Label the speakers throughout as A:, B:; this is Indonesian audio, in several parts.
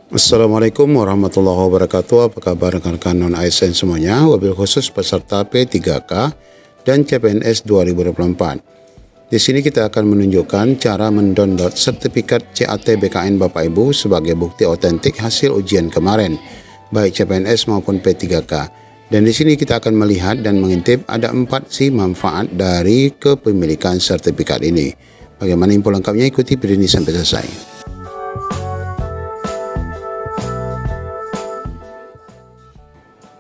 A: Assalamualaikum warahmatullahi wabarakatuh. Apa kabar rekan-rekan non-ASN semuanya, wabil khusus peserta P3K dan CPNS 2024. Di sini kita akan menunjukkan cara mendownload sertifikat CAT BKN Bapak Ibu sebagai bukti otentik hasil ujian kemarin, baik CPNS maupun P3K. Dan di sini kita akan melihat dan mengintip ada 4 manfaat dari kepemilikan sertifikat ini. Bagaimana info lengkapnya, ikuti video ini sampai selesai.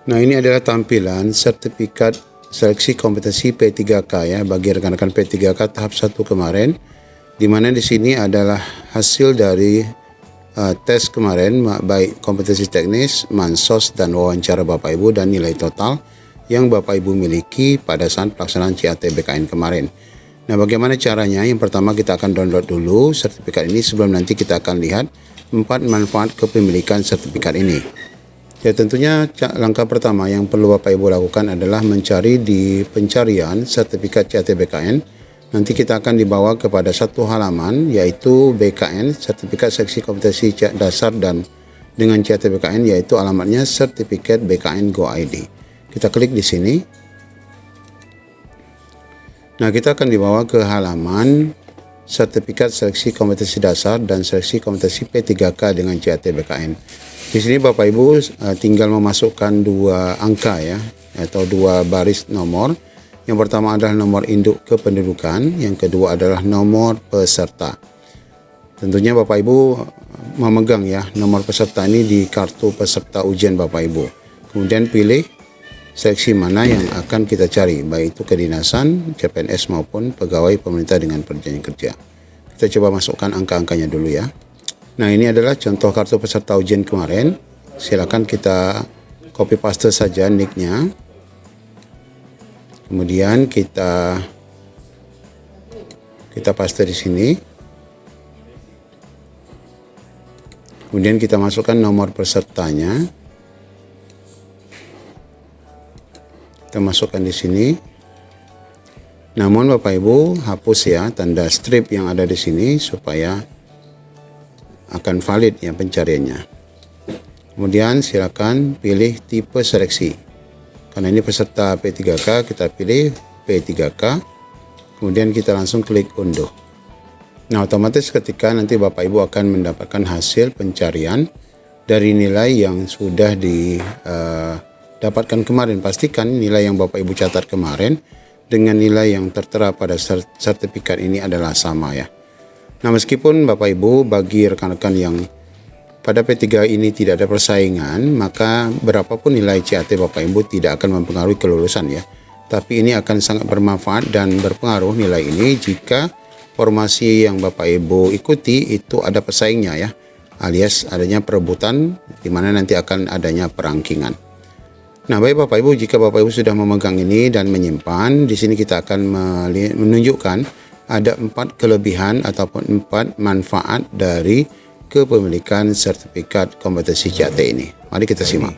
A: Nah, ini adalah tampilan sertifikat seleksi kompetensi P3K ya bagi rekan-rekan P3K tahap 1 kemarin, di mana di sini adalah hasil dari tes kemarin baik kompetensi teknis, mansos dan wawancara Bapak Ibu dan nilai total yang Bapak Ibu miliki pada saat pelaksanaan CAT BKN kemarin. Nah, bagaimana caranya? Yang pertama kita akan download dulu sertifikat ini sebelum nanti kita akan lihat 4 manfaat kepemilikan sertifikat ini. Ya, tentunya langkah pertama yang perlu Bapak Ibu lakukan adalah mencari di pencarian sertifikat CAT BKN. Nanti kita akan dibawa kepada satu halaman yaitu BKN, sertifikat seleksi kompetensi dasar dan dengan CAT BKN, yaitu alamatnya sertifikat BKN Go ID. Kita klik di sini. Nah, kita akan dibawa ke halaman sertifikat seleksi kompetensi dasar dan seleksi kompetensi P3K dengan CAT BKN. Di sini Bapak Ibu tinggal memasukkan 2 angka ya, atau 2 baris nomor. Yang pertama adalah nomor induk kependudukan, yang kedua adalah nomor peserta. Tentunya Bapak Ibu memegang ya nomor peserta ini di kartu peserta ujian Bapak Ibu. Kemudian pilih seleksi mana yang akan kita cari, baik itu kedinasan, CPNS maupun pegawai pemerintah dengan perjanjian kerja. Kita coba masukkan angka-angkanya dulu ya. Nah, ini adalah contoh kartu peserta ujian kemarin. Silakan kita copy paste saja nicknya. Kemudian kita paste di sini. Kemudian kita masukkan nomor pesertanya. Kita masukkan di sini. Namun Bapak Ibu hapus ya tanda strip yang ada di sini supaya akan valid ya pencariannya. Kemudian silakan pilih tipe seleksi. Karena ini peserta P3K, kita pilih P3K. Kemudian kita langsung klik unduh. Nah, otomatis ketika nanti Bapak Ibu akan mendapatkan hasil pencarian dari nilai yang sudah didapatkan kemarin. Pastikan nilai yang Bapak Ibu catat kemarin dengan nilai yang tertera pada sertifikat ini adalah sama ya. Nah, meskipun Bapak Ibu bagi rekan-rekan yang pada P3 ini tidak ada persaingan, maka berapapun nilai CAT Bapak Ibu tidak akan mempengaruhi kelulusan ya. Tapi ini akan sangat bermanfaat dan berpengaruh nilai ini jika formasi yang Bapak Ibu ikuti itu ada pesaingnya ya, alias adanya perebutan di mana nanti akan adanya perangkingan. Nah, baik Bapak Ibu, jika Bapak Ibu sudah memegang ini dan menyimpan, di sini kita akan menunjukkan ada 4 kelebihan ataupun 4 manfaat dari kepemilikan sertifikat kompetensi CAT ini. Mari kita simak.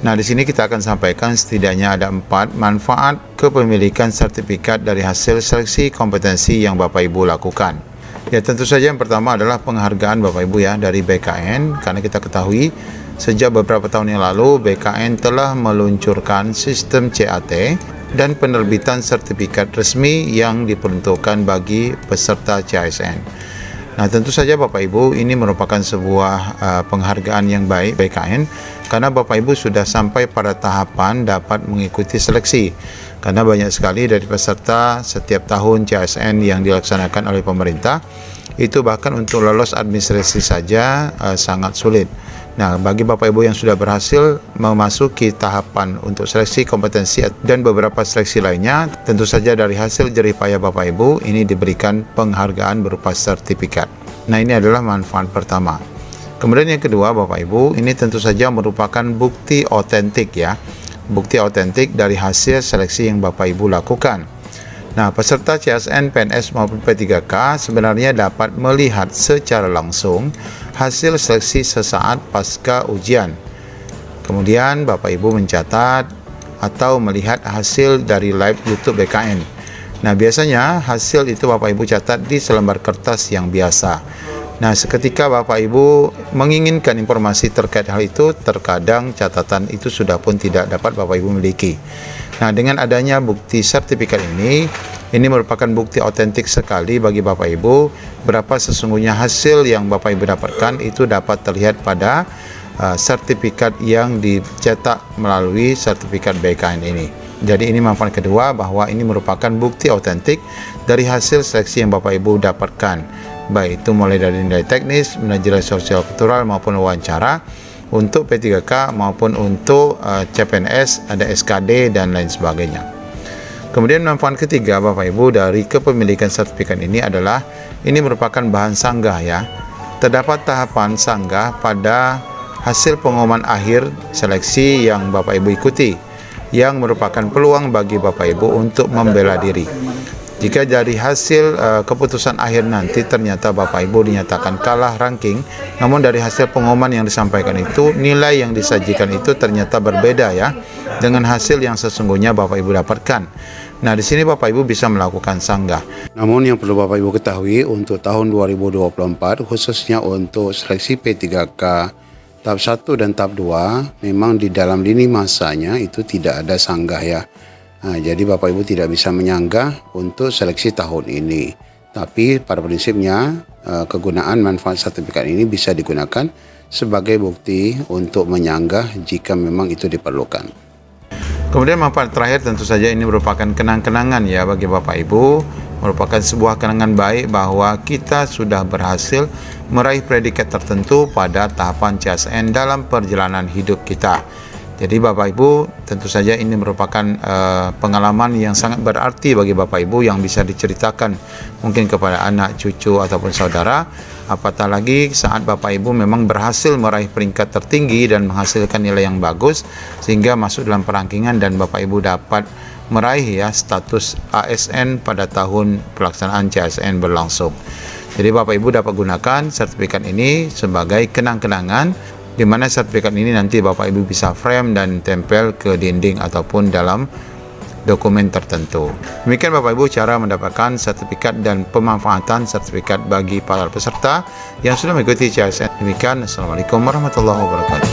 A: Nah, di sini kita akan sampaikan setidaknya ada 4 manfaat kepemilikan sertifikat dari hasil seleksi kompetensi yang Bapak Ibu lakukan. Ya, tentu saja yang pertama adalah penghargaan Bapak Ibu ya dari BKN, karena kita ketahui sejak beberapa tahun yang lalu BKN telah meluncurkan sistem CAT dan penerbitan sertifikat resmi yang diperuntukkan bagi peserta CASN. Nah, tentu saja Bapak Ibu ini merupakan sebuah penghargaan yang baik BKN, karena Bapak Ibu sudah sampai pada tahapan dapat mengikuti seleksi. Karena banyak sekali dari peserta setiap tahun CASN yang dilaksanakan oleh pemerintah, itu bahkan untuk lolos administrasi saja sangat sulit. Nah, bagi Bapak Ibu yang sudah berhasil memasuki tahapan untuk seleksi kompetensi dan beberapa seleksi lainnya, tentu saja dari hasil jerih payah Bapak Ibu ini diberikan penghargaan berupa sertifikat. Nah, ini adalah manfaat pertama. Kemudian yang kedua Bapak Ibu, ini tentu saja merupakan bukti otentik ya. Bukti otentik dari hasil seleksi yang Bapak Ibu lakukan. Nah, peserta CASN, PNS maupun P3K sebenarnya dapat melihat secara langsung hasil seleksi sesaat pasca ujian. Kemudian Bapak Ibu mencatat atau melihat hasil dari live YouTube BKN. Nah, biasanya hasil itu Bapak Ibu catat di selembar kertas yang biasa. Nah, seketika Bapak Ibu menginginkan informasi terkait hal itu, terkadang catatan itu sudah pun tidak dapat Bapak Ibu miliki. Nah, dengan adanya bukti sertifikat ini merupakan bukti otentik sekali bagi Bapak Ibu berapa sesungguhnya hasil yang Bapak Ibu dapatkan itu dapat terlihat pada sertifikat yang dicetak melalui sertifikat BKN ini. Jadi ini manfaat kedua, bahwa ini merupakan bukti otentik dari hasil seleksi yang Bapak Ibu dapatkan, baik itu mulai dari nilai teknis, manajerial, sosial, kultural maupun wawancara, untuk P3K maupun untuk CPNS, ada SKD dan lain sebagainya. Kemudian manfaat ketiga Bapak Ibu dari kepemilikan sertifikat ini adalah ini merupakan bahan sanggah ya. Terdapat tahapan sanggah pada hasil pengumuman akhir seleksi yang Bapak Ibu ikuti, yang merupakan peluang bagi Bapak Ibu untuk membela diri. Jika dari hasil keputusan akhir nanti ternyata Bapak Ibu dinyatakan kalah ranking, namun dari hasil pengumuman yang disampaikan itu, nilai yang disajikan itu ternyata berbeda ya dengan hasil yang sesungguhnya Bapak Ibu dapatkan. Nah, di sini Bapak Ibu bisa melakukan sanggah. Namun yang perlu Bapak Ibu ketahui, untuk tahun 2024 khususnya untuk seleksi P3K tahap 1 dan tahap 2, memang di dalam lini masanya itu tidak ada sanggah ya. Nah, jadi Bapak Ibu tidak bisa menyanggah untuk seleksi tahun ini. Tapi pada prinsipnya kegunaan manfaat sertifikat ini bisa digunakan sebagai bukti untuk menyanggah jika memang itu diperlukan. Kemudian manfaat terakhir tentu saja ini merupakan kenang-kenangan ya bagi Bapak Ibu. Merupakan sebuah kenangan baik bahwa kita sudah berhasil meraih predikat tertentu pada tahapan CSN dalam perjalanan hidup kita. Jadi Bapak Ibu, tentu saja ini merupakan pengalaman yang sangat berarti bagi Bapak Ibu yang bisa diceritakan mungkin kepada anak, cucu ataupun saudara. Apatah lagi saat Bapak Ibu memang berhasil meraih peringkat tertinggi dan menghasilkan nilai yang bagus sehingga masuk dalam perangkingan dan Bapak Ibu dapat meraih ya status ASN pada tahun pelaksanaan CSN berlangsung. Jadi Bapak Ibu dapat gunakan sertifikat ini sebagai kenang-kenangan, di mana sertifikat ini nanti Bapak Ibu bisa frame dan tempel ke dinding ataupun dalam dokumen tertentu. Demikian Bapak Ibu cara mendapatkan sertifikat dan pemanfaatan sertifikat bagi para peserta yang sudah mengikuti CSN. Demikian, Assalamualaikum warahmatullahi wabarakatuh.